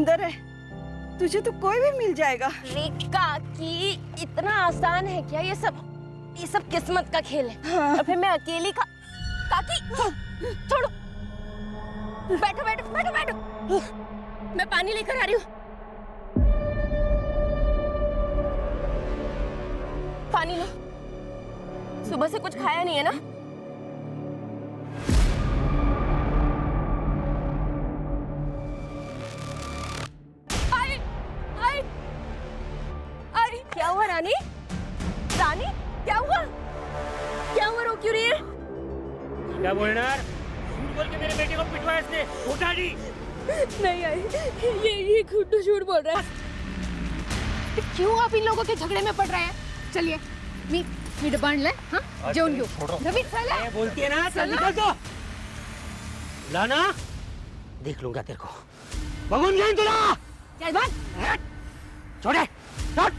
अंदर है, तुझे तो कोई भी मिल जाएगा। रेखा की इतना आसान है क्या ये सब किस्मत का खेल है। हाँ। और फिर मैं अकेली काकी छोड़ो, बैठो बैठो बैठो बैठो, मैं पानी लेकर आ रही हूँ। पानी लो, सुबह से कुछ खाया नहीं है ना। आई आई आई, क्या हुआ रानी? रानी क्या हुआ? क्या हुआ, रो क्यों रही है? क्या बोलना? झूठ बोल के मेरे बेटे को पिटवाया इसने। उठा दी। नहीं आई, ये खुद झूठ बोल रहा है। क्यों आप इन लोगों के झगड़े में पड़ रहे हैं? चलिए मी डब्बा ले। हाँ जेवन घेऊ रवि चला। ये बोलती है ना, चल निकल तो। लाना देख लूंगा तेरे को। भगवान जान तुला। चल भाग। छोड़े छोड़।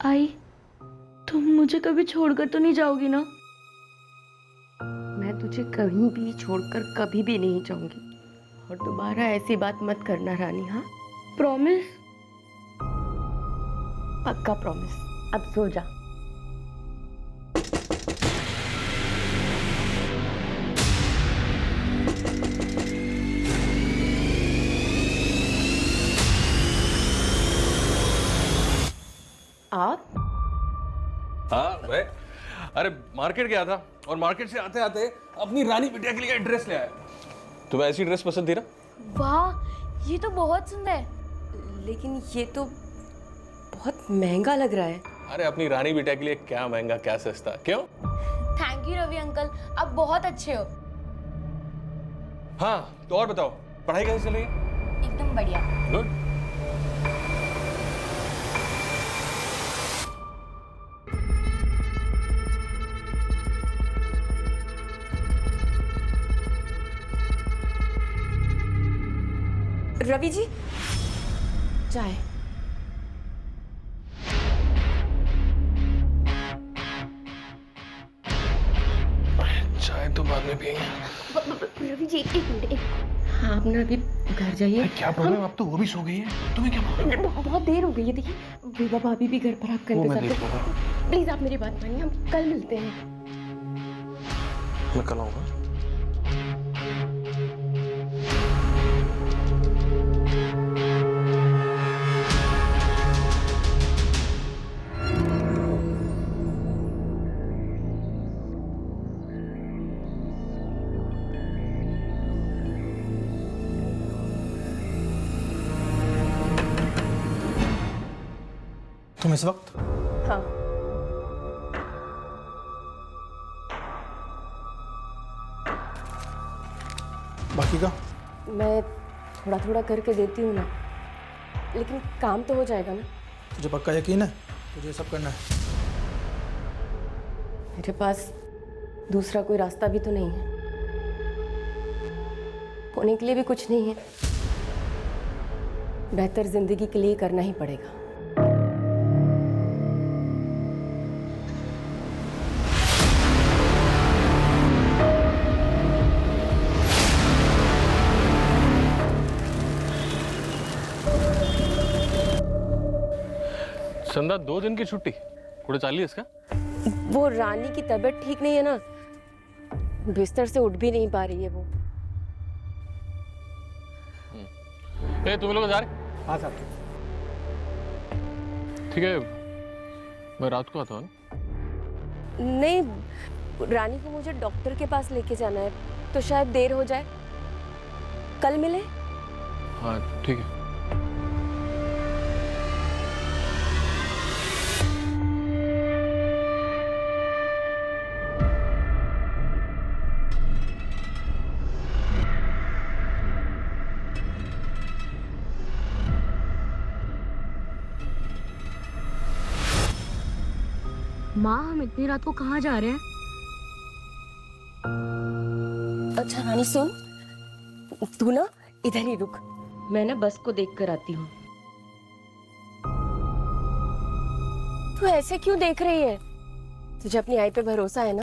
आई, तुम मुझे कभी छोड़कर तो नहीं जाओगी ना? मैं तुझे कहीं भी छोड़कर कभी भी नहीं जाऊंगी, और दोबारा ऐसी बात मत करना रानी। हाँ प्रॉमिस? पक्का प्रॉमिस। अब सो जा। आप? हाँ मैं, अरे मार्केट गया था और मार्केट से आते आते अपनी रानी बिटिया के लिए ड्रेस ले आया। तुम्हें ऐसी ड्रेस पसंद थी ना? वाह, ये तो बहुत सुंदर है। लेकिन ये तो बहुत महंगा लग रहा है। अरे अपनी रानी बिटिया के लिए क्या महंगा क्या सस्ता, क्यों? थैंक यू रवि अंकल, आप बहुत अच्छे हो। हाँ तो और बताओ, पढ़ाई कैसे चल रही है? एकदम बढ़िया। गुड। रवि जी, चाय। चाय तो बाद में पियेंगे। रवि जी एक मिनट, हाँ आप ना अभी घर जाइए। क्या प्रॉब्लम? अब तो वो भी सो गई है, तुम्हें क्या प्रॉब्लम? बहुत देर हो गई है। देखिए विभा भाभी भी घर पर आपका इंतजार कर। प्लीज आप मेरी बात मानिए, हम कल मिलते हैं। मैं कल आऊंगा। तुम इस वक्त? हाँ बाकी का मैं थोड़ा थोड़ा करके देती हूँ ना, लेकिन काम तो हो जाएगा ना। तुझे पक्का यकीन है तुझे ये सब करना है? मेरे पास दूसरा कोई रास्ता भी तो नहीं है, होने के लिए भी कुछ नहीं है। बेहतर जिंदगी के लिए करना ही पड़ेगा। संदा 2 दिन की छुट्टी कुछ चाली इसका? वो रानी की तबीयत ठीक नहीं है ना, बिस्तर से उठ भी नहीं पा रही है वो। ए तुम लोग जा रहे? हाँ साहब। ठीक है, मैं रात को आता हूँ। नहीं, रानी को मुझे डॉक्टर के पास लेके जाना है, तो शायद देर हो जाए। कल मिले? हाँ ठीक है। माँ, हम इतनी रात को कहाँ जा रहे हैं? अच्छा रानी सुन, तू ना इधर ही रुक, मैं ना बस को देख कर आती हूँ। तू ऐसे क्यों देख रही है? तुझे अपनी आई पे भरोसा है ना?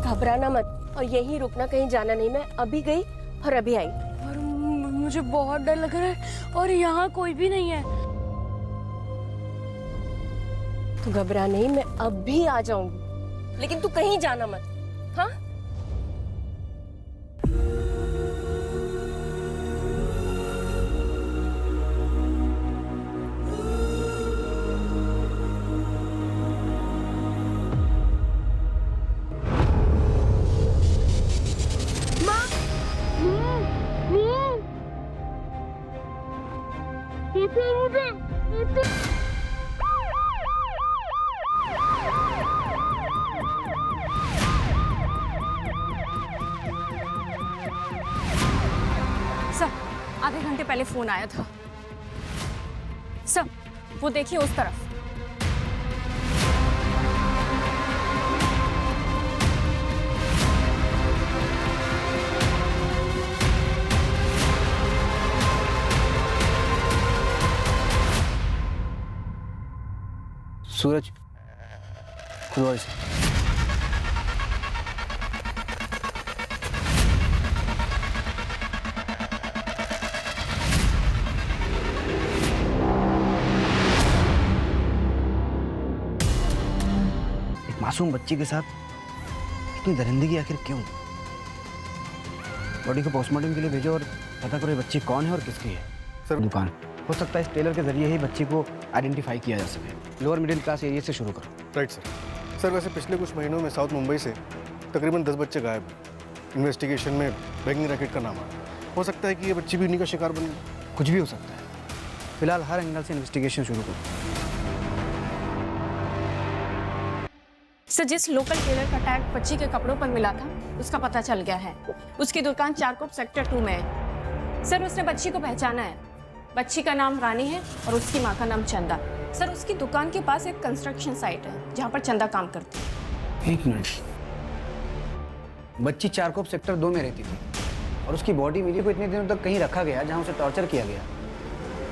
घबराना मत और यहीं रुकना, कहीं जाना नहीं। मैं अभी गई और अभी आई। और मुझे बहुत डर लग रहा है और यहाँ कोई भी नहीं है। तू घबरा नहीं, मैं अब भी आ जाऊंगी, लेकिन तू कहीं जाना मत, हाँ? सर, आधे घंटे पहले फोन आया था। सर, वो देखिए उस तरफ। सूरज, खुद से मासूम बच्ची के साथ इतनी दरिंदगी आखिर क्यों? बॉडी को पोस्टमार्टम के लिए भेजो और पता करो ये बच्ची कौन है और किसकी है। सर दुकान हो सकता है इस टेलर के जरिए ही बच्ची को आइडेंटिफाई किया जा सके। लोअर मिडिल क्लास एरिया से शुरू करो। Right sir. सर वैसे पिछले कुछ महीनों में साउथ मुंबई से तकरीबन 10 बच्चे गायब हैं। इन्वेस्टिगेशन में बैंकिंग रैकेट का नाम आया। हो सकता है कि ये बच्ची भी इन्हीं का शिकार बन गई। कुछ भी हो सकता है। फिलहाल हर एंगल से इन्वेस्टिगेशन शुरू करो। सर, जिस लोकल टेलर का टैग बच्ची के कपड़ों पर मिला था उसका पता चल गया है। उसकी दुकान चारकोप सेक्टर 2 में है। सर, उसने बच्ची को पहचाना है। बच्ची का नाम रानी है और उसकी माँ का नाम चंदा। सर, उसकी दुकान के पास एक कंस्ट्रक्शन साइट है जहाँ पर चंदा काम करती है। एक मिनट, बच्ची चारकोप सेक्टर 2 में रहती थी और उसकी बॉडी मिली को इतने दिनों तक कहीं रखा गया जहाँ उसे टॉर्चर किया गया,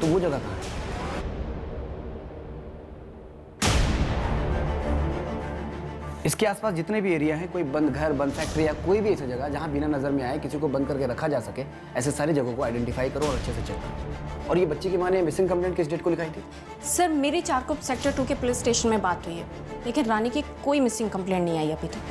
तो वो जगह कहाँ है? इसके आसपास जितने भी एरिया हैं, कोई बंद घर, बंद फैक्ट्री या कोई भी ऐसी जगह जहां बिना नजर में आए किसी को बंद करके रखा जा सके, ऐसे सारी जगहों को आइडेंटिफाई करो और अच्छे से चेक करो। और ये बच्ची की माँ ने मिसिंग कंप्लेंट किस डेट को लिखाई थी? सर, मेरी चारकोप सेक्टर 2 के पुलिस स्टेशन में बात हुई है, लेकिन रानी की कोई मिसिंग कंप्लेंट नहीं आई अभी तक।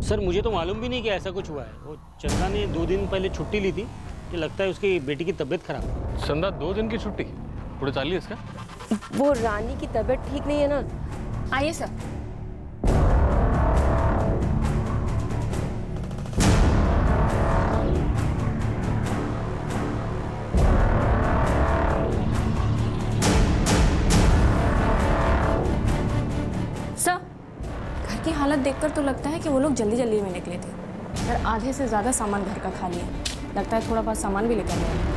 सर, मुझे तो मालूम भी नहीं कि ऐसा कुछ हुआ है। वो चंदा ने 2 दिन पहले छुट्टी ली थी कि लगता है उसकी बेटी की तबीयत खराब है। चंदा 2 दिन की छुट्टी पूरे चालिए इसका। वो रानी की तबीयत ठीक नहीं है ना। आइए सर। सर, घर की हालत देखकर तो लगता है कि वो लोग जल्दी जल्दी में निकले थे। सर, आधे से ज्यादा सामान घर का खा लिया। लगता है थोड़ा बहुत सामान भी लेकर गए।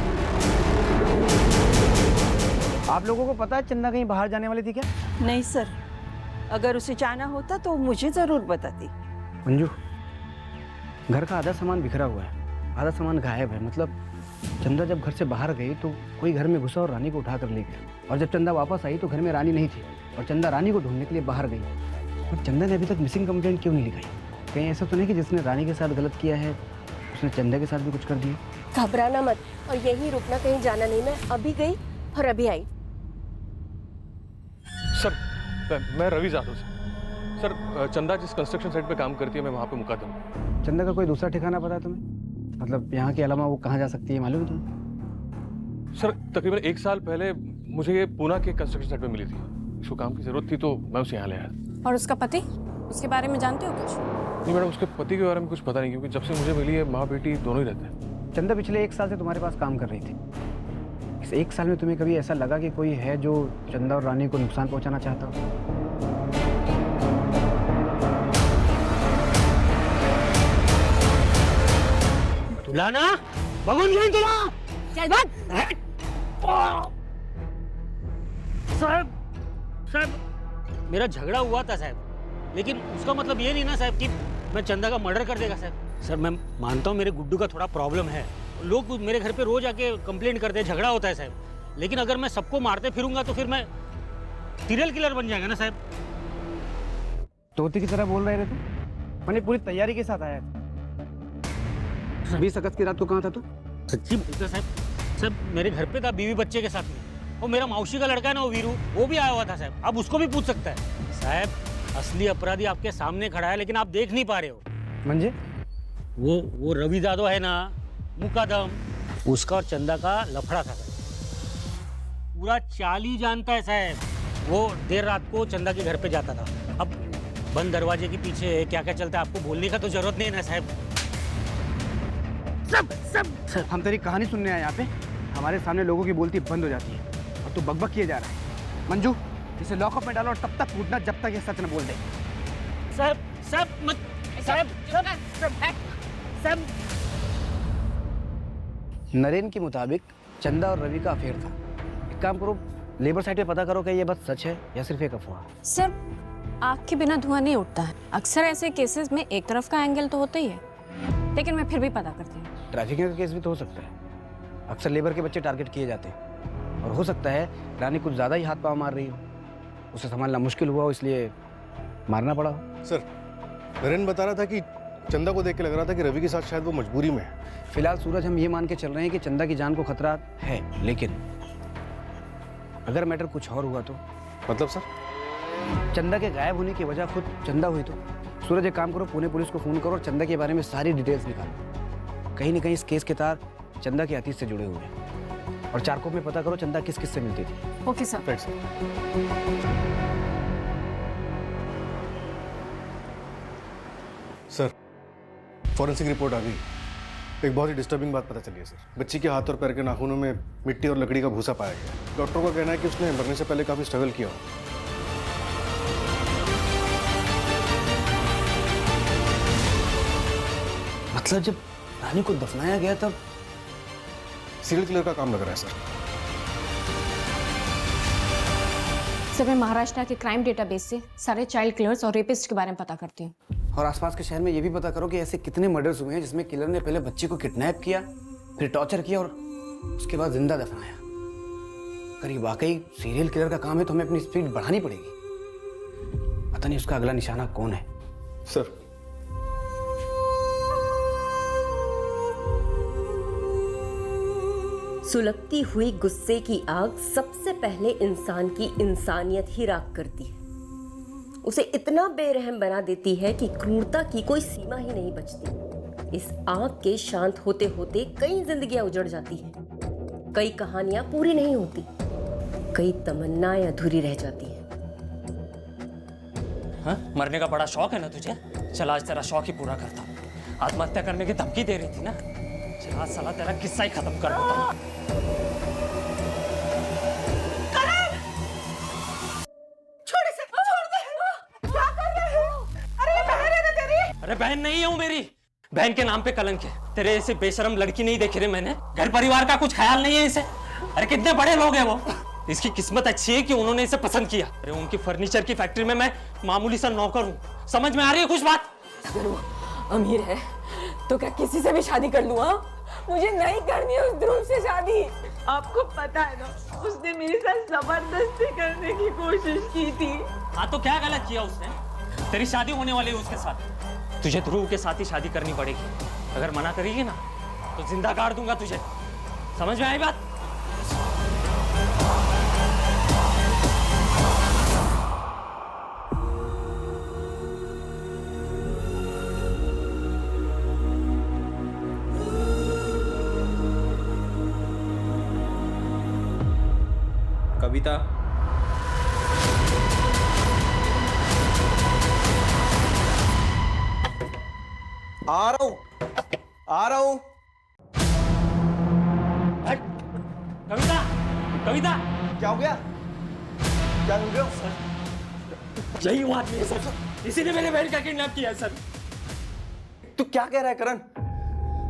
आप लोगों को पता है चंदा कहीं बाहर जाने वाली थी क्या? नहीं सर, अगर उसे जाना होता तो मुझे जरूर बताती। मंजू, घर का आधा सामान बिखरा हुआ है, आधा सामान गायब है। मतलब चंदा जब घर से बाहर गई तो कोई घर में घुसा और रानी को उठा कर ले गया, और जब चंदा वापस आई तो घर में रानी नहीं थी और चंदा रानी को ढूंढने के लिए बाहर गई। और चंदा ने अभी तक मिसिंग कंप्लेंट क्यों नहीं लिखाई? कहीं ऐसा तो नहीं कि जिसने रानी के साथ गलत किया है उसने चंदा के साथ भी कुछ कर दिया? घबराना मत और यहीं रुकना, कहीं जाना नहीं। मैं अभी गई और अभी आई। सर, मैं रवि जादव सर, चंदा जिस कंस्ट्रक्शन साइट पे काम करती है मैं वहाँ पे मुकद्दम हूँ। चंदा का कोई दूसरा ठिकाना पता है तुम्हें? मतलब यहाँ के अलावा वो कहाँ जा सकती है, मालूम है तुम्हें? सर, तकरीबन 1 साल पहले मुझे ये पूना के कंस्ट्रक्शन साइट पे मिली थी। उसको काम की जरूरत थी तो मैं उसे यहाँ ले आया। और उसका पति, उसके बारे में जानते हो कुछ? नहीं मैडम, उसके पति के बारे में कुछ पता नहीं, क्योंकि जब से मुझे मिली है माँ बेटी दोनों ही रहते हैं। चंदा पिछले 1 साल से तुम्हारे पास काम कर रही थी। इस 1 साल में तुम्हें कभी ऐसा लगा कि कोई है जो चंदा और रानी को नुकसान पहुंचाना चाहता हो? लाना भगवान नहीं तुला। चल भाग। साहब, मेरा झगड़ा हुआ था साहब, लेकिन उसका मतलब ये नहीं ना साहब कि मैं चंदा का मर्डर कर देगा साहब। सर, मैं मानता हूँ मेरे गुड्डू का थोड़ा प्रॉब्लम है, लोग मेरे घर पे रोज आके कंप्लेंट करते हैं, झगड़ा होता है साहब, लेकिन अगर मैं सबको मारते फिरूंगा तो फिर मैं सीरियल किलर बन जाएगा ना साहब। तोते की तरह बोल रहे थे तुम? मैंने पूरी तैयारी के साथ आया था। 20 अगस्त की रात को कहाँ था तू? सच्ची बोलते साहब, साहब मेरे घर पे था बीवी बच्चे के साथ में। वो मेरा मौसी का लड़का है ना, वो वीरू, वो भी आया हुआ था साहब। आप उसको भी पूछ सकता है साहब। असली अपराधी आपके सामने खड़ा है, लेकिन आप देख नहीं पा रहे हो। मंजे वो रवि जादव है ना, मुकादम, उसका और चंदा का लफड़ा था साहब। पूरा चाल ही जानता है साहब। वो देर रात को चंदा के घर पे जाता था। अब बंद दरवाजे के पीछे क्या क्या चलता है आपको बोलने का तो जरूरत नहीं है ना साहब। सब हम तेरी कहानी सुनने आए यहाँ पे। हमारे सामने लोगों की बोलती बंद हो जाती है और तू बकबक किए जा रहा है। मंजू, इसे लॉकअप में डालो और तब तक कूदना जब तक ये सच न बोल दे। साहब साहब मत साहब साहब। नरेन के मुताबिक चंदा और रवि का अफेयर था। एक काम करो, लेबर साइट पे पता करो कि ये बात सच है या सिर्फ एक अफवाह। सर, आग के बिना धुआं नहीं उठता है। अक्सर ऐसे केसेस में एक तरफ का एंगल तो होता ही है, लेकिन मैं फिर भी पता करती हूँ। ट्रैफिकिंग का केस भी तो हो सकता है। अक्सर लेबर के बच्चे टारगेट किए जाते हैं और हो सकता है रानी कुछ ज़्यादा ही हाथ पाँव मार रही हो, उसे संभालना मुश्किल हुआ हो इसलिए मारना पड़ा हो। सर, नरेन बता रहा था कि चंदा को देख के लग रहा था कि रवि के साथ शायद वो मजबूरी में है। फिलहाल सूरज हम ये मान के चल रहे हैं कि चंदा की जान को खतरा है, लेकिन अगर मैटर कुछ और हुआ तो? मतलब सर? चंदा के गायब होने की वजह खुद चंदा हुई तो? सूरज एक काम करो, पुणे पुलिस को फोन करो और चंदा के बारे में सारी डिटेल्स निकालो। कहीं ना कहीं इस केस के तार चंदा के अतीत से जुड़े हुए हैं। और चारकोप में पता करो चंदा किस किस से मिलती थी। Okay sir. Right sir. Sir, forensic report आ गई। एक बहुत ही डिस्टर्बिंग बात पता चली है सर। बच्ची के हाथ और पैर के नाखूनों में मिट्टी और लकड़ी का भूसा पाया गया। डॉक्टर का कहना है कि उसने मरने से पहले काफी स्ट्रगल किया हो। मतलब जब रानी को दफनाया गया तब? सीरियल किलर का काम लग रहा है सर। सर, मैं महाराष्ट्र के क्राइम डेटाबेस से सारे चाइल्ड किलर्स और रेपिस्ट के बारे में पता करती हूँ। और आसपास के शहर में ये भी पता करो कि ऐसे कितने मर्डर्स हुए हैं जिसमें किलर ने पहले बच्ची को किडनैप किया, फिर टॉर्चर किया और उसके बाद जिंदा दफनाया। अगर ये वाकई सीरियल किलर का काम है तो हमें अपनी स्पीड बढ़ानी पड़ेगी। पता नहीं उसका अगला निशाना कौन है। सर, सुलगती हुई गुस्से की आग सबसे पहले इंसान की इंसानियत ही राख करती है। उसे इतना बेरहम बना देती है कि क्रूरता की कोई सीमा ही नहीं बचती। इस आग के शांत होते होते कई जिंदगियां उजड़ जाती हैं, कई कहानियां पूरी नहीं होती, कई तमन्नाएं अधूरी रह जाती हैं। हाँ? मरने का बड़ा शौक है ना तुझे? चल आज तेरा शौक ही पूरा करता हूँ। आत्महत्या करने की धमकी दे रही थी ना, चल आज साला तेरा किस्सा ही खत्म कर देता हूँ। अरे बहन नहीं हूँ मेरी, बहन के नाम पे कलंक है। तेरे ऐसे बेशरम लड़की नहीं देखी रे मैंने। घर परिवार का कुछ ख्याल नहीं है इसे। अरे कितने बड़े लोग हैं वो। इसकी किस्मत अच्छी है कि उन्होंने इसे पसंद किया। अरे उनकी फर्नीचर की फैक्ट्री में मैं मामूली सा नौकर हूँ। समझ में आ रही है कुछ बात? अगर वो अमीर है तो क्या किसी से भी शादी कर लूँ? मुझे नहीं करनी है उस ध्रुव से शादी। आपको पता है ना, उसने मेरे साथ जबरदस्ती करने की कोशिश की थी। हाँ तो क्या गलत किया उसने? तेरी शादी होने वाली है उसके साथ। तुझे ध्रुव के साथ ही शादी करनी पड़ेगी। अगर मना करेगी ना तो जिंदा गाड़ दूंगा तुझे। समझ में आई बात? कविता, आ रहा हूं। कविता, कविता, क्या हो गया? क्या हो गया? यही वो आदमी है सर, इसी ने मेरे बहन का किडनैप किया है सर। तू क्या कह रहा है करण?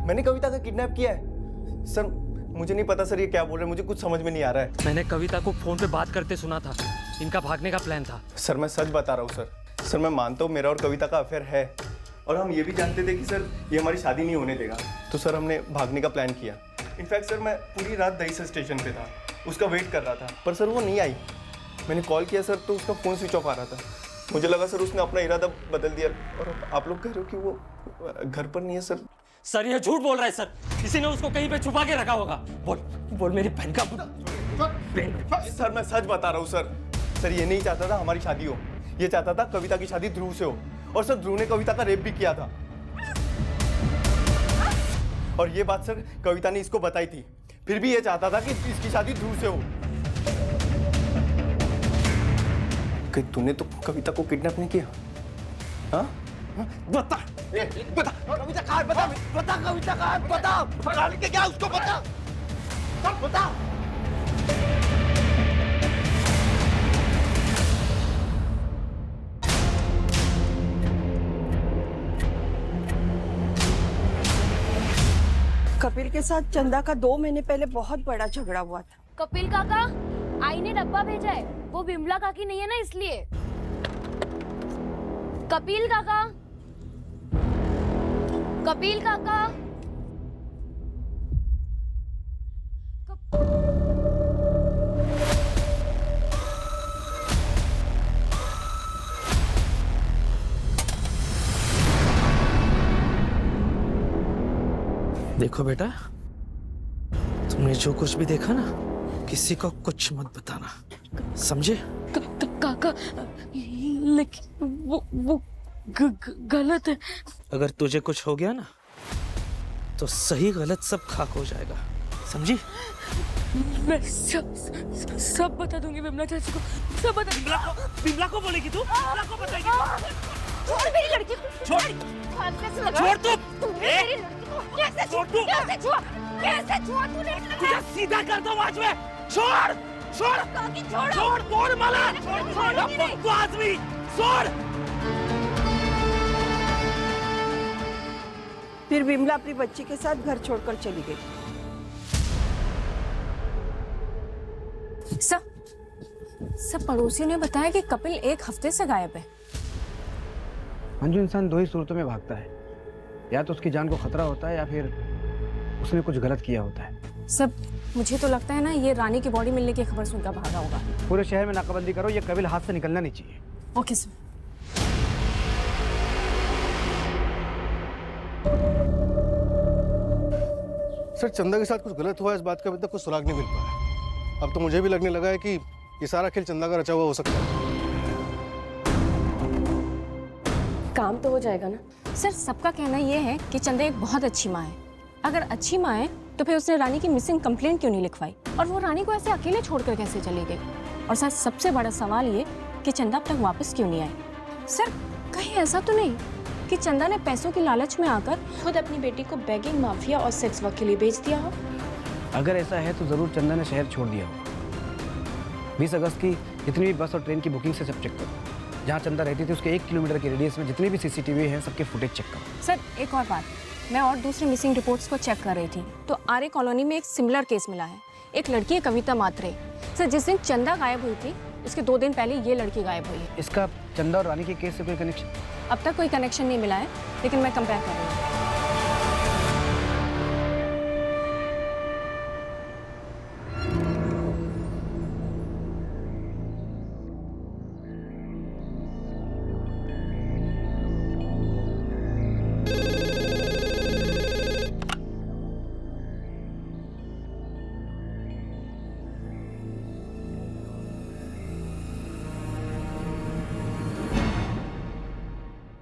मैंने कविता का किडनैप किया है? सर मुझे नहीं पता सर, ये क्या बोल रहे हैं, मुझे कुछ समझ में नहीं आ रहा है। मैंने कविता को फोन पे बात करते सुना था। इनका भागने का प्लान था। सर मैं सच बता रहा हूँ सर। सर मैं मानता हूँ मेरा और कविता का अफेयर है और हम ये भी जानते थे कि सर ये हमारी शादी नहीं होने देगा। तो सर हमने भागने का प्लान किया। इनफैक्ट सर मैं पूरी रात दहीसर स्टेशन पे था, उसका वेट कर रहा था, पर सर वो नहीं आई। मैंने कॉल किया सर तो उसका फ़ोन स्विच ऑफ आ रहा था। मुझे लगा सर उसने अपना इरादा बदल दिया और आप लोग कह रहे हो कि वो घर पर नहीं है सर। सर ये झूठ बोल रहा है सर, किसी ने उसको कहीं पे छुपा के रखा होगा। बोल बोल मेरी बहन का। सर मैं सच बता रहा हूँ सर ये नहीं चाहता था हमारी शादी हो, ये चाहता था कविता की शादी ध्रुव से हो। और सर ध्रुव ने कविता का रेप भी किया था और ये बात सर कविता ने इसको बताई थी। फिर भी ये चाहता था कि इसकी शादी ध्रुव से हो। कि तूने तो कविता को किडनैप नहीं किया? हाँ? बता बता कविता कहाँ है? बता कविता कहाँ है? बता पकड़ के क्या उसको बता बता। कपिल के साथ चंदा का 2 महीने पहले बहुत बड़ा झगड़ा हुआ था। कपिल काका, आई ने डब्बा भेजा है, वो विमला काकी नहीं है ना इसलिए। कपिल काका, कपिल काका। देखो बेटा, तुमने जो कुछ भी देखा ना, किसी को कुछ मत बताना, समझे? काका, लेकिन वो गलत है। अगर तुझे कुछ हो गया ना तो सही गलत सब खाक हो जाएगा, समझी? मैं सब बता दूंगी विमला चाची को, सब बता। विमला को बोलेगी तू? विमला को बताएगी? छोड़ मेरी लड़की को, छोड़ तू! कैसे छुआ? कैसे छुआ तूने? तुझे सीधा कर दो आज में। छोड़ छोड़ छोड़ छोड़ माला, छोड़ आदमी, छोड़। फिर विमला अपनी बच्ची के साथ घर छोड़कर चली गई। सब पड़ोसियों ने बताया कि कपिल 1 हफ्ते से गायब है। मंजू, इंसान 2 ही सूरतों में भागता है, या तो उसकी जान को खतरा होता है या फिर उसने कुछ गलत किया होता है। सब मुझे तो लगता है ना ये रानी की बॉडी मिलने की खबर सुनकर भागा होगा। पूरे शहर में नाकाबंदी करो, ये कपिल हाथ से निकलना नहीं चाहिए। Okay sir. सर चंदा के साथ कुछ गलत हुआ, इस बात का अभी तक कुछ सुराग नहीं मिल पाया। अब तो मुझे भी लगने लगा है कि ये सारा खेल चंदा का रचा हुआ हो सकता है। काम तो हो जाएगा ना? सर सबका कहना ये है कि चंदा एक बहुत अच्छी माँ है। अगर अच्छी माँ है तो फिर उसने रानी की मिसिंग कंप्लेंट क्यों नहीं लिखवाई, और वो रानी को ऐसे अकेले छोड़कर कैसे चली गई? और सर सबसे बड़ा सवाल ये कि चंदा अब तक वापस क्यों नहीं आई? सर कहीं ऐसा तो नहीं कि चंदा ने पैसों की लालच में आकर खुद अपनी बेटी को बेगिंग माफिया और सेक्स वर्क के लिए बेच दिया हो? अगर ऐसा है तो जरूर चंदा ने शहर छोड़ दिया होगा। 20 अगस्त की जितनी भी बस और ट्रेन की बुकिंग से सब चेक करो। जहाँ चंदा रहती थी उसके 1 किलोमीटर के रेडियस में जितने भी सीसीटीवी हैं सबके फुटेज चेक करो। सर एक और बात, मैं और दूसरी मिसिंग रिपोर्ट्स को चेक कर रही थी तो आर्य कॉलोनी में एक सिमिलर केस मिला है। एक लड़की है कविता मात्रे। सर जिस दिन चंदा गायब हुई थी उसके 2 दिन पहले ये लड़की गायब हुई है। इसका चंदा और रानी के केस से कोई कनेक्शन? अब तक कोई कनेक्शन नहीं मिला है, लेकिन मैं कंपेयर कर रही हूँ।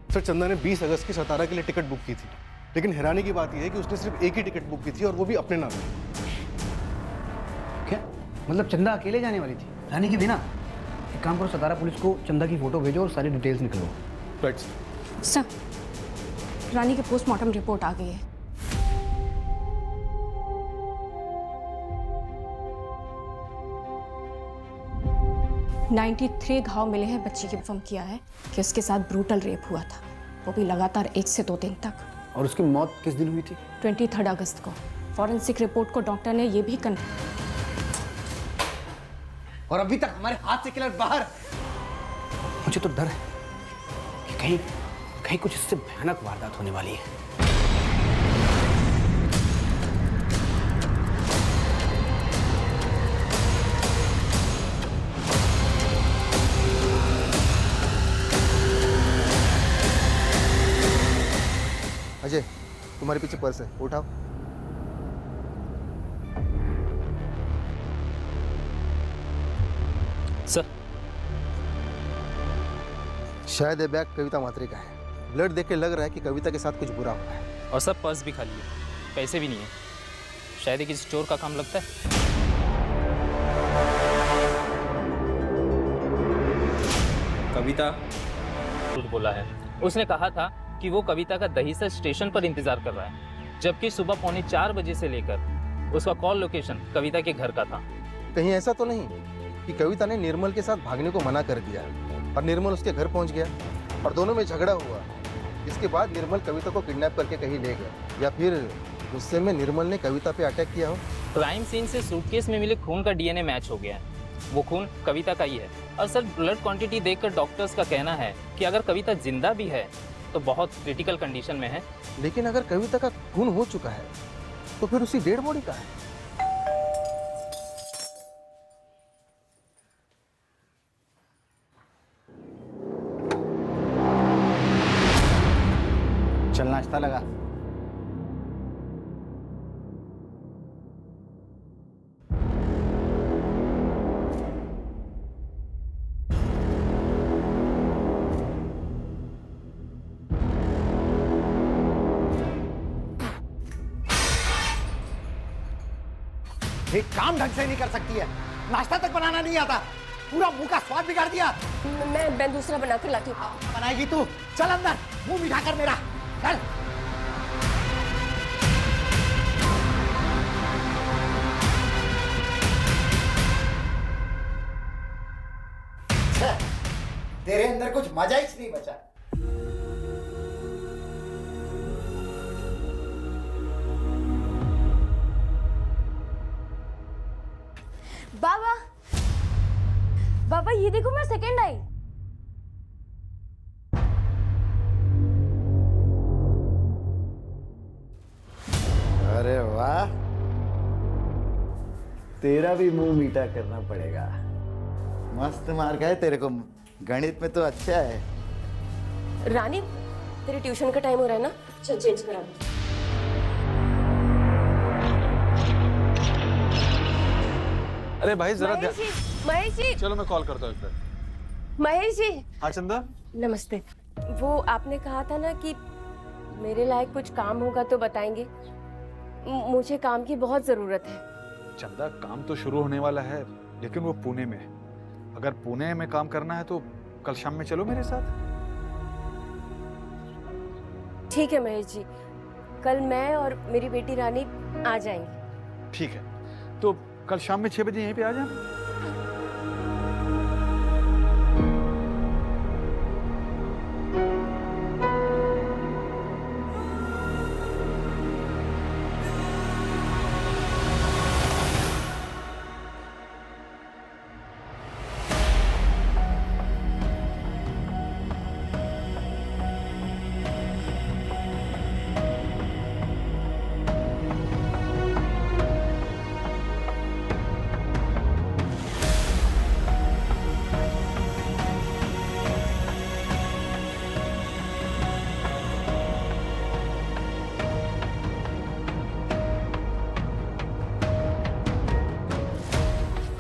सर चंदा ने 20 अगस्त की सतारा के लिए टिकट बुक की थी, लेकिन हैरानी की बात यह है कि उसने सिर्फ एक ही टिकट बुक की थी और वो भी अपने नाम पे। क्या मतलब चंदा अकेले जाने वाली थी, रानी के बिना? एक काम करो, सतारा पुलिस को चंदा की फोटो भेजो और सारी डिटेल्स निकलो। राइट सर, रानी की पोस्टमार्टम रिपोर्ट आ गई है। (93 घाव मिले हैं बच्ची के। कंफर्म किया है कि उसके साथ ब्रूटल रेप हुआ था, वो भी लगातार 1 से 2 दिन तक। और उसकी मौत किस दिन हुई थी? 23 अगस्त को। फॉरेंसिक रिपोर्ट को डॉक्टर ने ये भी और अभी तक हमारे हाथ से किलर बाहर। मुझे तो डर है कि कहीं कुछ इससे भयानक वारदात होने वाली है। तुम्हारे पीछे पर्स है, उठाओ। सर, शायद ये बैग कविता मात्रे का है। ब्लड देख के लग रहा है कि कविता के साथ कुछ बुरा हुआ है। और सर पर्स भी खाली है, पैसे भी नहीं है। शायद ये किसी चोर का काम लगता है। कविता झूठ बोला है। उसने कहा था कि वो कविता का दहीसर स्टेशन पर इंतजार कर रहा है, जबकि सुबह 3:45 बजे से लेकर उसका कॉल लोकेशन कविता के घर का था। कहीं ऐसा तो नहीं कि कविता ने निर्मल के साथ भागने को मना कर दिया और निर्मल उसके घर पहुंच गया और दोनों में झगड़ा हुआ। इसके बाद निर्मल कविता को किडनैप करके कहीं ले गया, या फिर गुस्से में निर्मल ने कविता पे अटैक किया हो। क्राइम सीन से सूटकेस में मिले खून का डीएनए मैच हो गया है। वो खून कविता का ही है। और सर ब्लड क्वांटिटी देखकर डॉक्टर्स का कहना है कि अगर कविता जिंदा भी है तो बहुत क्रिटिकल कंडीशन में है। लेकिन अगर कविता का खून हो चुका है तो फिर उसी डेड बॉडी का है। चल नाश्ता लगा। एक काम ढंग से नहीं कर सकती है, नाश्ता तक बनाना नहीं आता, पूरा मुंह का स्वाद बिगाड़ दिया। मैं दूसरा बना कर लाती हूँ। बनाएगी तू? चल अंदर, मुंह मिठा कर मेरा, चल। तेरे अंदर कुछ मजा ही नहीं बचा। बाबा, बाबा ये देखो मैं सेकंड आई। अरे वाह, तेरा भी मुंह मीठा करना पड़ेगा। मस्त मार्क है तेरे को, गणित में तो अच्छा है। रानी, तेरे ट्यूशन का टाइम हो रहा है ना, चल चेंज करा दो। अरे भाई जरा महेश जी, चलो मैं कॉल करता हूँ एक बार। महेश जी। हाँ चंदा, नमस्ते। वो आपने कहा था ना कि मेरे लायक कुछ काम होगा तो बताएंगे। मुझे काम की बहुत जरूरत है। चंदा, काम तो शुरू होने वाला है, लेकिन वो पुणे में है। अगर पुणे में काम करना है तो कल शाम में चलो मेरे साथ। ठीक है महेश जी, कल मैं और मेरी बेटी रानी आ जाएंगे। ठीक है, तो कल शाम में 6 बजे यहीं पे आ जाना।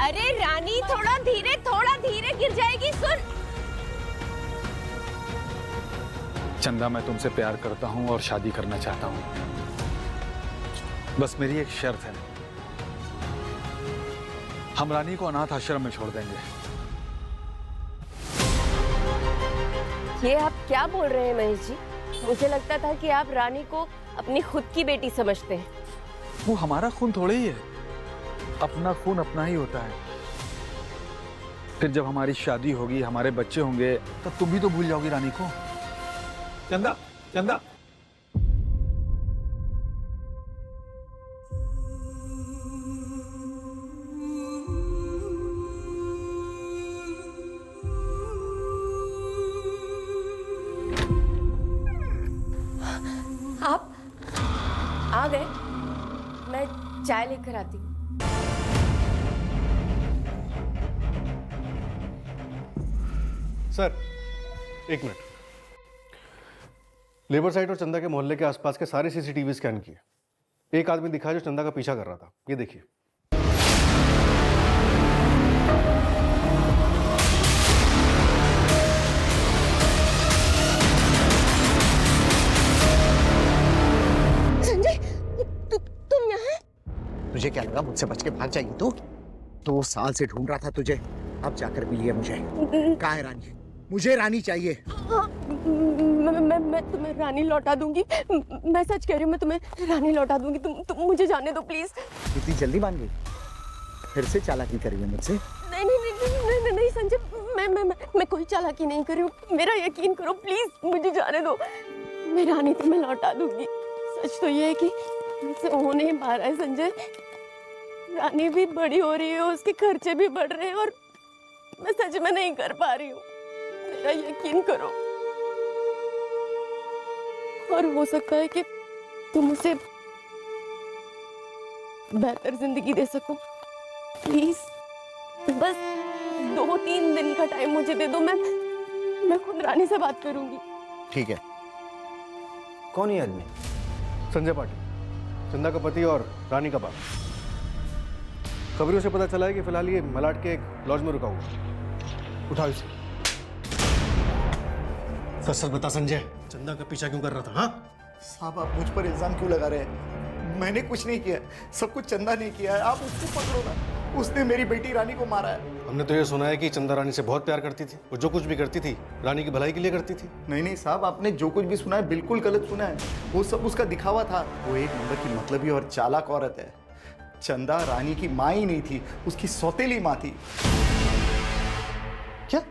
अरे रानी, थोड़ा धीरे गिर जाएगी। सुन चंदा, मैं तुमसे प्यार करता हूं और शादी करना चाहता हूं। बस मेरी एक शर्त है, हम रानी को अनाथ आश्रम में छोड़ देंगे। ये आप क्या बोल रहे हैं महेश जी? मुझे लगता था कि आप रानी को अपनी खुद की बेटी समझते हैं। वो हमारा खून थोड़े ही है, अपना खून अपना ही होता है। फिर जब हमारी शादी होगी, हमारे बच्चे होंगे, तब तुम भी तो भूल जाओगी रानी को। चंदा, चंदा, आप आ गए? मैं चाय लेकर आती हूँ। सर, एक मिनट। लेबर साइड और चंदा के मोहल्ले के आसपास के सारे सीसीटीवी स्कैन किए। एक आदमी दिखा जो चंदा का पीछा कर रहा था, ये देखिए। संजय, तुम यहाँ? तुझे क्या लगा मुझसे बच के भाग जाएगी तू? 2 साल से ढूंढ रहा था तुझे, अब जाकर मिली है मुझे। कहाँ है रानी? मुझे रानी चाहिए। हाँ, मैं तुम्हें रानी लौटा दूंगी। मैं सच कह रही हूँ, मैं तुम्हें रानी लौटा दूंगी। तुम मुझे जाने दो प्लीज। इतनी जल्दी मान गई? फिर से चालाकी करी है मुझसे? नहीं नहीं नहीं नहीं नहीं, नहीं संजय, मैं कोई चालाकी नहीं कर रही हूँ। मेरा यकीन करो प्लीज, मुझे जाने दो। मैं रानी तुम्हें लौटा दूंगी। सच तो ये है कि मुझसे हो नहीं पा रहा है संजय। रानी भी बड़ी हो रही है, उसके खर्चे भी बढ़ रहे हैं और मैं सच में नहीं कर पा रही हूँ। मेरा यकीन करो। और हो सकता है कि तुम उसे बेहतर जिंदगी दे सको। प्लीज बस 2-3 दिन का टाइम मुझे दे दो। मैं खुद रानी से बात करूंगी। ठीक है। कौन है आदमी? संजय पाटिल, चंदा का पति और रानी का बाप। खबरों से पता चला है कि फिलहाल ये मलाड के एक लॉज में रुका हुआ। उठाओ इसे। सच सच बता संजय, चंदा का पीछा क्यों कर रहा था? हाँ साहब, आप मुझ पर इल्जाम क्यों लगा रहे हैं? मैंने कुछ नहीं किया, सब कुछ चंदा ने किया है। आप उसको पकड़ो ना, उसने मेरी बेटी रानी को मारा है। हमने तो ये सुना है कि चंदा रानी से बहुत प्यार करती थी। वो जो कुछ भी करती थी रानी की भलाई के लिए करती थी। नहीं नहीं साहब, आपने जो कुछ भी सुना है बिल्कुल गलत सुना है। वो सब उसका दिखावा था। वो एक नंबर की मतलबी और चालाक औरत है। चंदा रानी की माँ ही नहीं थी, उसकी सौतेली माँ थी। क्या?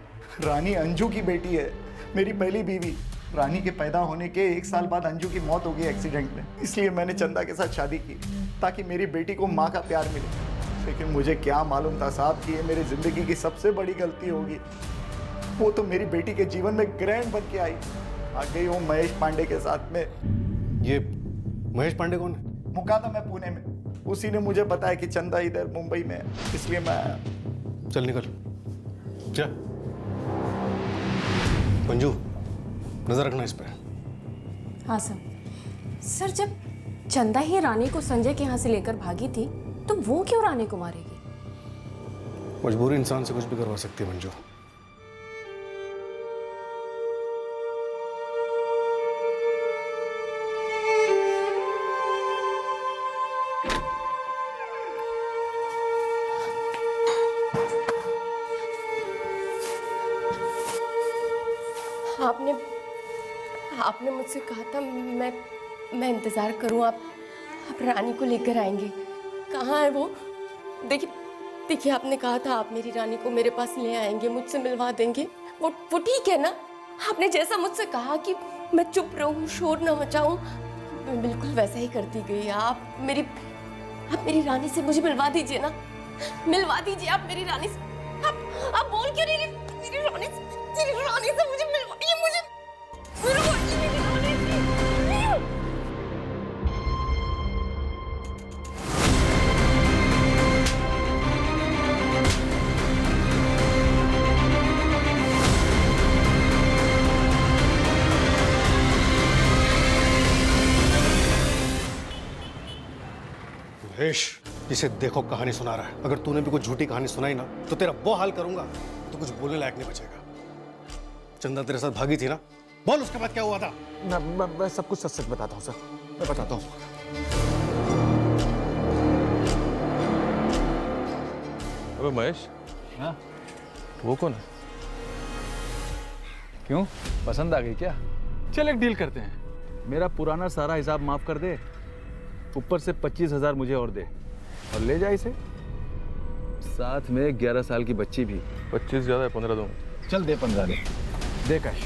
रानी अंजू की बेटी है, मेरी पहली बीवी। रानी के पैदा होने के 1 साल बाद अंजू की मौत हो गई एक्सीडेंट में। इसलिए मैंने चंदा के साथ शादी की ताकि मेरी बेटी को माँ का प्यार मिले। लेकिन मुझे क्या मालूम था साहब कि ये मेरी जिंदगी की सबसे बड़ी गलती होगी। वो तो मेरी बेटी के जीवन में ग्रैंड बन के आई, आ गई वो महेश पांडे के साथ में। ये महेश पांडे कौन है? मुका था मैं पुणे में, उसी ने मुझे बताया कि चंदा इधर मुंबई में है, इसलिए मैं आया। चल निकल जा। मंजू, नजर रखना इस पे। हाँ सर, जब चंदा ही रानी को संजय के यहाँ से लेकर भागी थी तो वो क्यों रानी को मारेगी? मजबूरी इंसान से कुछ भी करवा सकती है मंजू। आपने मुझसे कहा था मैं इंतजार करूं, आप रानी को लेकर आएंगे। कहाँ है वो? देखिए आपने कहा था आप मेरी रानी को मेरे पास ले आएंगे, मुझसे मिलवा देंगे। वो ठीक है ना? आपने जैसा मुझसे कहा कि मैं चुप रहूं, शोर ना मचाऊं, मैं बिल्कुल वैसा ही करती गई। आप मेरी रानी से मुझे मिलवा दीजिए ना, मिलवा दीजिए आप मेरी रानी से। आप बोल क्यों नहीं रही? मेरी रानी से मुझे मिलवाइए, मुझे मिलवाइए मेरी रानी से। महेश, जिसे देखो कहानी सुना रहा है। अगर तूने भी कोई झूठी कहानी सुनाई ना तो तेरा वो हाल करूंगा तो कुछ बोलने लायक नहीं बचेगा। चंदा तेरे साथ भागी थी ना, बोल उसके बाद क्या हुआ था? मैं सब कुछ सच सच बताता हूँ सर, मैं बताता हूँ। अबे महेश, हाँ? वो कौन है? क्यों, पसंद आ गई क्या? चल एक डील करते हैं, मेरा पुराना सारा हिसाब माफ कर दे, ऊपर से 25,000 मुझे और दे, और ले जा इसे, साथ में 11 साल की बच्ची भी। 25 ज्यादा है, 15 दूंगा। चल दे 15 दे कैश।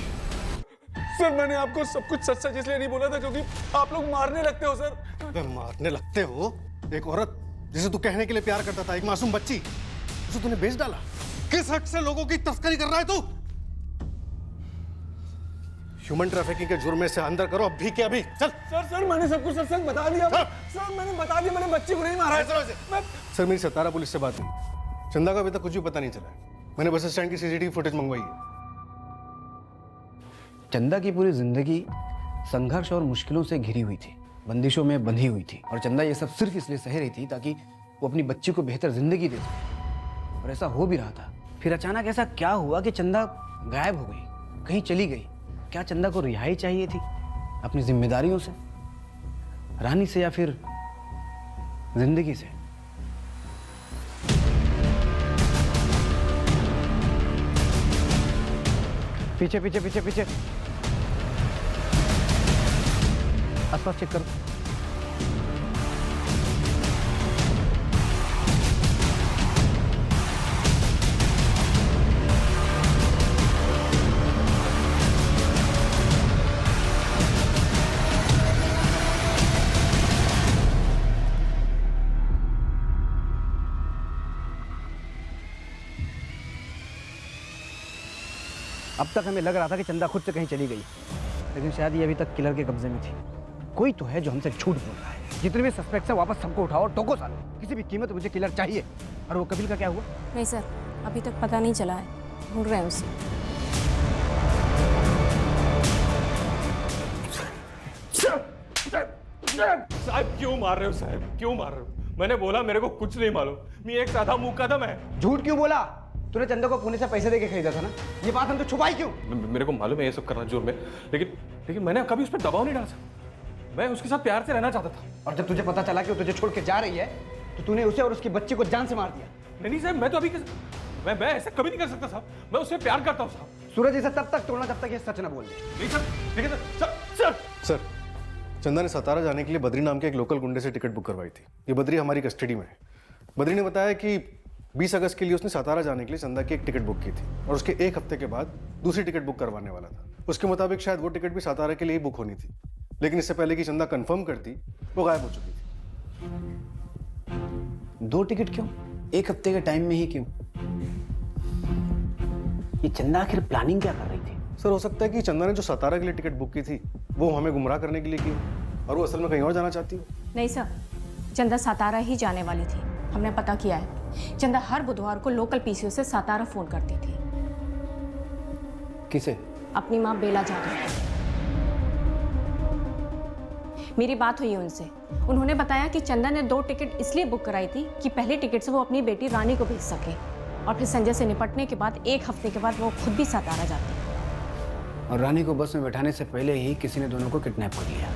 सर मैंने आपको सब कुछ सच सच इसलिए नहीं बोला था क्योंकि आप लोग मारने लगते हो सर। मारने लगते हो? एक औरत जिसे तू कहने के लिए प्यार करता था, एक मासूम बच्ची, उसे तूने बेच डाला। किस हक से लोगों की तस्करी कर रहा है तू? ह्यूमन ट्रैफिकिंग के जुर्म से अंदर करो अभी के अभी। चल। सर मैंने सब कुछ सच बता दिया। सर मैंने बता दिया, मैंने बच्ची को नहीं मारा है। सर मेरी सतारा पुलिस से बात हुई, चंदा का अभी तक कुछ भी पता नहीं चला है। मैंने बस स्टैंड की सीसीटीवी फुटेज मंगवाई है। चंदा की पूरी जिंदगी संघर्ष और मुश्किलों से घिरी हुई थी, बंदिशों में बंधी हुई थी, और चंदा ये सब सिर्फ इसलिए सह रही थी ताकि वो अपनी बच्ची को बेहतर जिंदगी दे सके, और ऐसा हो भी रहा था। फिर अचानक ऐसा क्या हुआ कि चंदा गायब हो गई, कहीं चली गई? क्या चंदा को रिहाई चाहिए थी अपनी जिम्मेदारियों से, रानी से, या फिर जिंदगी से? पीछे पीछे पीछे पीछे, आसपास चेक करो। अब तक हमें लग रहा था कि चंदा खुद से कहीं चली गई, लेकिन शायद ये अभी तक किलर के कब्जे में थी। कोई तो है जो हमसे झूठ बोल रहा है। जितने भी सस्पेक्ट्स हैं वापस सबको उठाओ और ठोको सालो, किसी भी कीमत मुझे किलर चाहिए। और वो कपिल का क्या हुआ? नहीं सर, अभी तक पता नहीं चला है, ढूंढ रहे हैं उसे। साहब क्यों मार रहे हो साहब, क्यों मार रहे हो? मैंने बोला मेरे को कुछ नहीं मालूम, मैं एक साधा मुकदम है। झूठ क्यों बोला? तूने चंदा को पुणे से पैसे देके खरीदा था ना, ये बात हम तो छुपाई क्यों? मेरे को मालूम है ये सब करना जोर में, लेकिन मैंने कभी उस पर दबाव नहीं डाला था। मैं उसके साथ प्यार से रहना चाहता था। और जब तुझे पता चला कि वो तुझे छोड़ के जा रही है, तो तूने उसे और उसकी बच्ची को जान से मार दिया। नहीं साहब, मैं तो अभी मैं ऐसा कभी नहीं कर सकता साहब। मैं उससे प्यार करता हूँ साहब। सूरज, इसे तब तक तोड़ना जब तक ये सच ना बोल दे। नहीं सर, ठीक है सर। सर, चंदा ने सतारा जाने के लिए बद्री नाम के एक लोकल गुंडे से टिकट बुक करवाई थी। ये बद्री हमारी कस्टडी में है। बद्री ने बताया कि 20 अगस्त के लिए उसने सतारा जाने के लिए चंदा की एक टिकट बुक की थी, और उसके एक हफ्ते के बाद दूसरी टिकट बुक करवाने वाला था। उसके मुताबिक शायद वो टिकट भी सतारा के लिए ही बुक होनी थी, लेकिन इससे पहले कि चंदा कंफर्म करती, वो गायब हो चुकी थी। 2 टिकट क्यों? एक हफ्ते के टाइम में ही क्यों? ये चंदा आखिर प्लानिंग क्या कर रही थी? सर, हो सकता है कि चंदा ने जो सतारा के लिए टिकट बुक की थी वो हमें गुमराह करने के लिए की, और वो असल में कहीं और जाना चाहती हो। नहीं सर, चंदा सातारा ही जाने वाली थी। हमने पता किया है, चंदा हर बुधवार को लोकल पीसीओ से सातारा फोन करती थी। किसे? अपनी माँ बेला जादव। मेरी बात हुई उनसे, उन्होंने बताया कि चंदा ने 2 टिकट इसलिए बुक कराई थी कि पहली टिकट से वो अपनी बेटी रानी को भेज सके, और फिर संजय से निपटने के बाद 1 हफ्ते के बाद वो खुद भी सातारा जाती। और रानी को बस में बैठाने से पहले ही किसी ने दोनों को किडनैप कर लिया।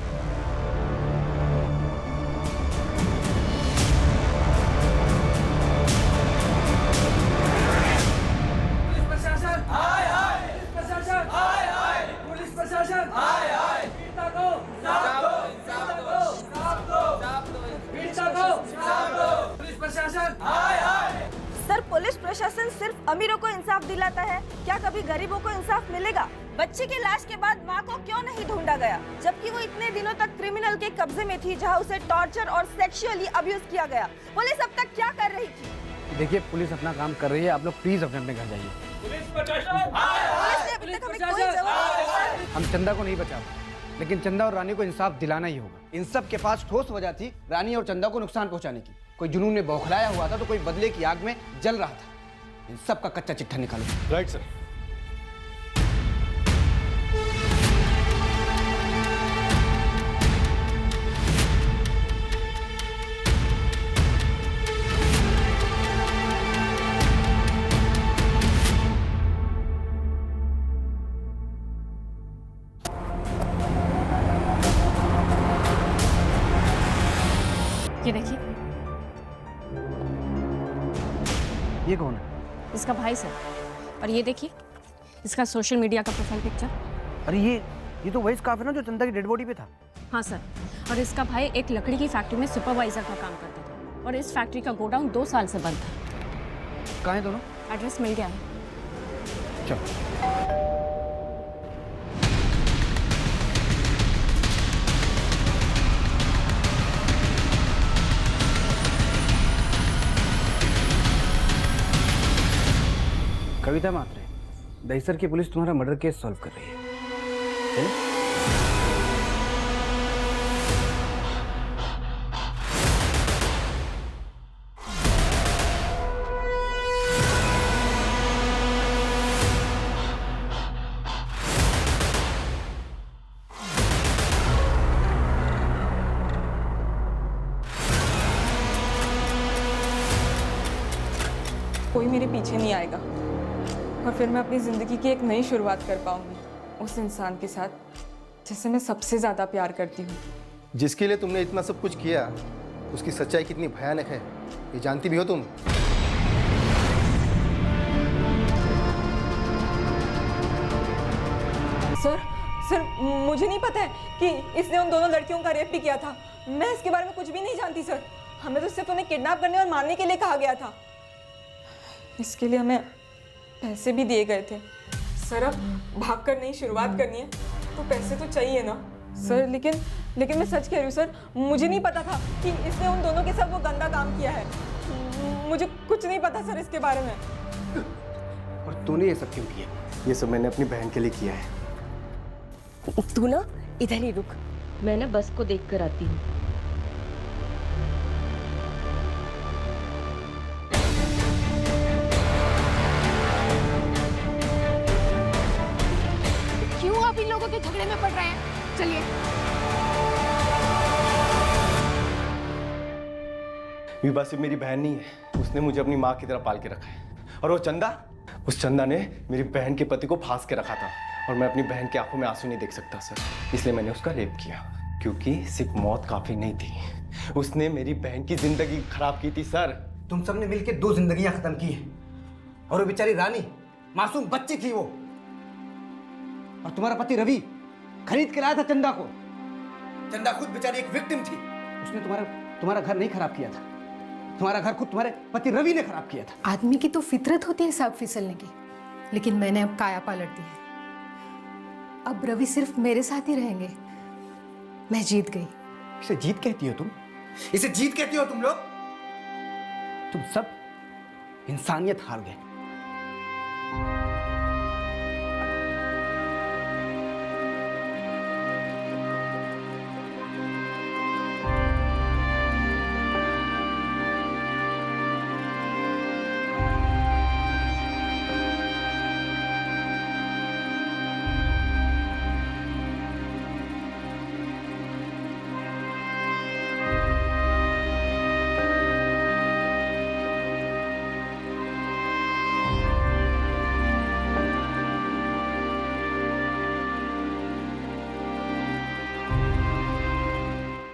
सर, पुलिस प्रशासन सिर्फ अमीरों को इंसाफ दिलाता है, क्या कभी गरीबों को इंसाफ मिलेगा? बच्ची की लाश के बाद मां को क्यों नहीं ढूंढा गया, जबकि वो इतने दिनों तक क्रिमिनल के कब्जे में थी, जहां उसे टॉर्चर और सेक्सुअली अब्यूज किया गया? पुलिस अब तक क्या कर रही थी? देखिए, पुलिस अपना काम कर रही है, आप लोग प्लीज अपने अपने घर जाइए। हम चंदा को नहीं बचा पाए, लेकिन चंदा और रानी को इंसाफ दिलाना ही होगा। इन सब के पास ठोस वजह थी रानी और चंदा को नुकसान पहुंचाने की। कोई जुनून में बौखलाया हुआ था, तो कोई बदले की आग में जल रहा था। इन सब का कच्चा चिट्ठा निकालो। Right sir. ये देखिए, ये कौन है? इसका भाई सर। और ये देखिए, इसका सोशल मीडिया का प्रोफाइल पिक्चर। अरे ये तो वही स्कार्फ है ना जो चंदा की डेड बॉडी पे था। हाँ सर, और इसका भाई एक लकड़ी की फैक्ट्री में सुपरवाइजर का काम करता था, और इस फैक्ट्री का गोडाउन 2 साल से बंद था। कहाँ है दोनों? एड्रेस मिल गया है। चलो। कविता मात्रे, दहीसर की पुलिस तुम्हारा मर्डर केस सॉल्व कर रही है। चलो? कोई मेरे पीछे नहीं आएगा और फिर मैं अपनी ज़िंदगी की एक नई शुरुआत कर पाऊंगी उस इंसान के साथ जिसे मैं सबसे ज़्यादा प्यार करती हूँ। जिसके लिए तुमने इतना सब कुछ किया, उसकी सच्चाई कितनी भयानक है ये जानती भी हो तुम? सर मुझे नहीं पता है कि इसने उन दोनों लड़कियों का रेप भी किया था। मैं इसके बारे में कुछ भी नहीं जानती सर। हमें तो सिर्फ उन्हें किडनैप करने और मारने के लिए कहा गया था। इसके लिए हमें पैसे भी दिए गए थे। सर अब भागकर नई शुरुआत करनी है तो पैसे तो चाहिए ना सर। लेकिन मैं सच कह रही हूँ सर, मुझे नहीं पता था कि इसने उन दोनों के साथ वो गंदा काम किया है। मुझे कुछ नहीं पता सर इसके बारे में। और तूने ये सब क्यों किया? ये सब मैंने अपनी बहन के लिए किया है। तू ना इधर ही रुक, मैं ना बस को देख कर आती हूँ। क्यों आप इन लोगों के झगड़े में पड़ रहे हैं? चलिए। विभा सिर्फ मेरी बहन नहीं है, उसने मुझे अपनी माँ की तरह पाल के रखा है। और वो चंदा, उस चंदा ने मेरी बहन के पति को फांस के रखा था और मैं अपनी बहन की आंखों में आंसू नहीं देख सकता सर, इसलिए मैंने उसका रेप किया। क्योंकि सिर्फ मौत काफी नहीं थी, उसने मेरी बहन की जिंदगी खराब की थी सर। तुम सबने मिलकर 2 जिंदगियां खत्म की हैं और वो बेचारी रानी मासूम बच्ची थी वो। और तुम्हारा पति रवि खरीद के लाया था चंदा को। चंदा खुद बेचारी एक विक्टिम थी। उसने तुम्हारा घर नहीं खराब किया था, तुम्हारा घर खुद तुम्हारे पति रवि ने खराब किया था। आदमी की तो फितरत होती है सांप फिसलने की, लेकिन मैंने अब काया पलट दी है। अब रवि सिर्फ मेरे साथ ही रहेंगे। मैं जीत गई। इसे जीत कहती हो तुम? इसे जीत कहती हो तुम लोग? तुम सब इंसानियत हार गए।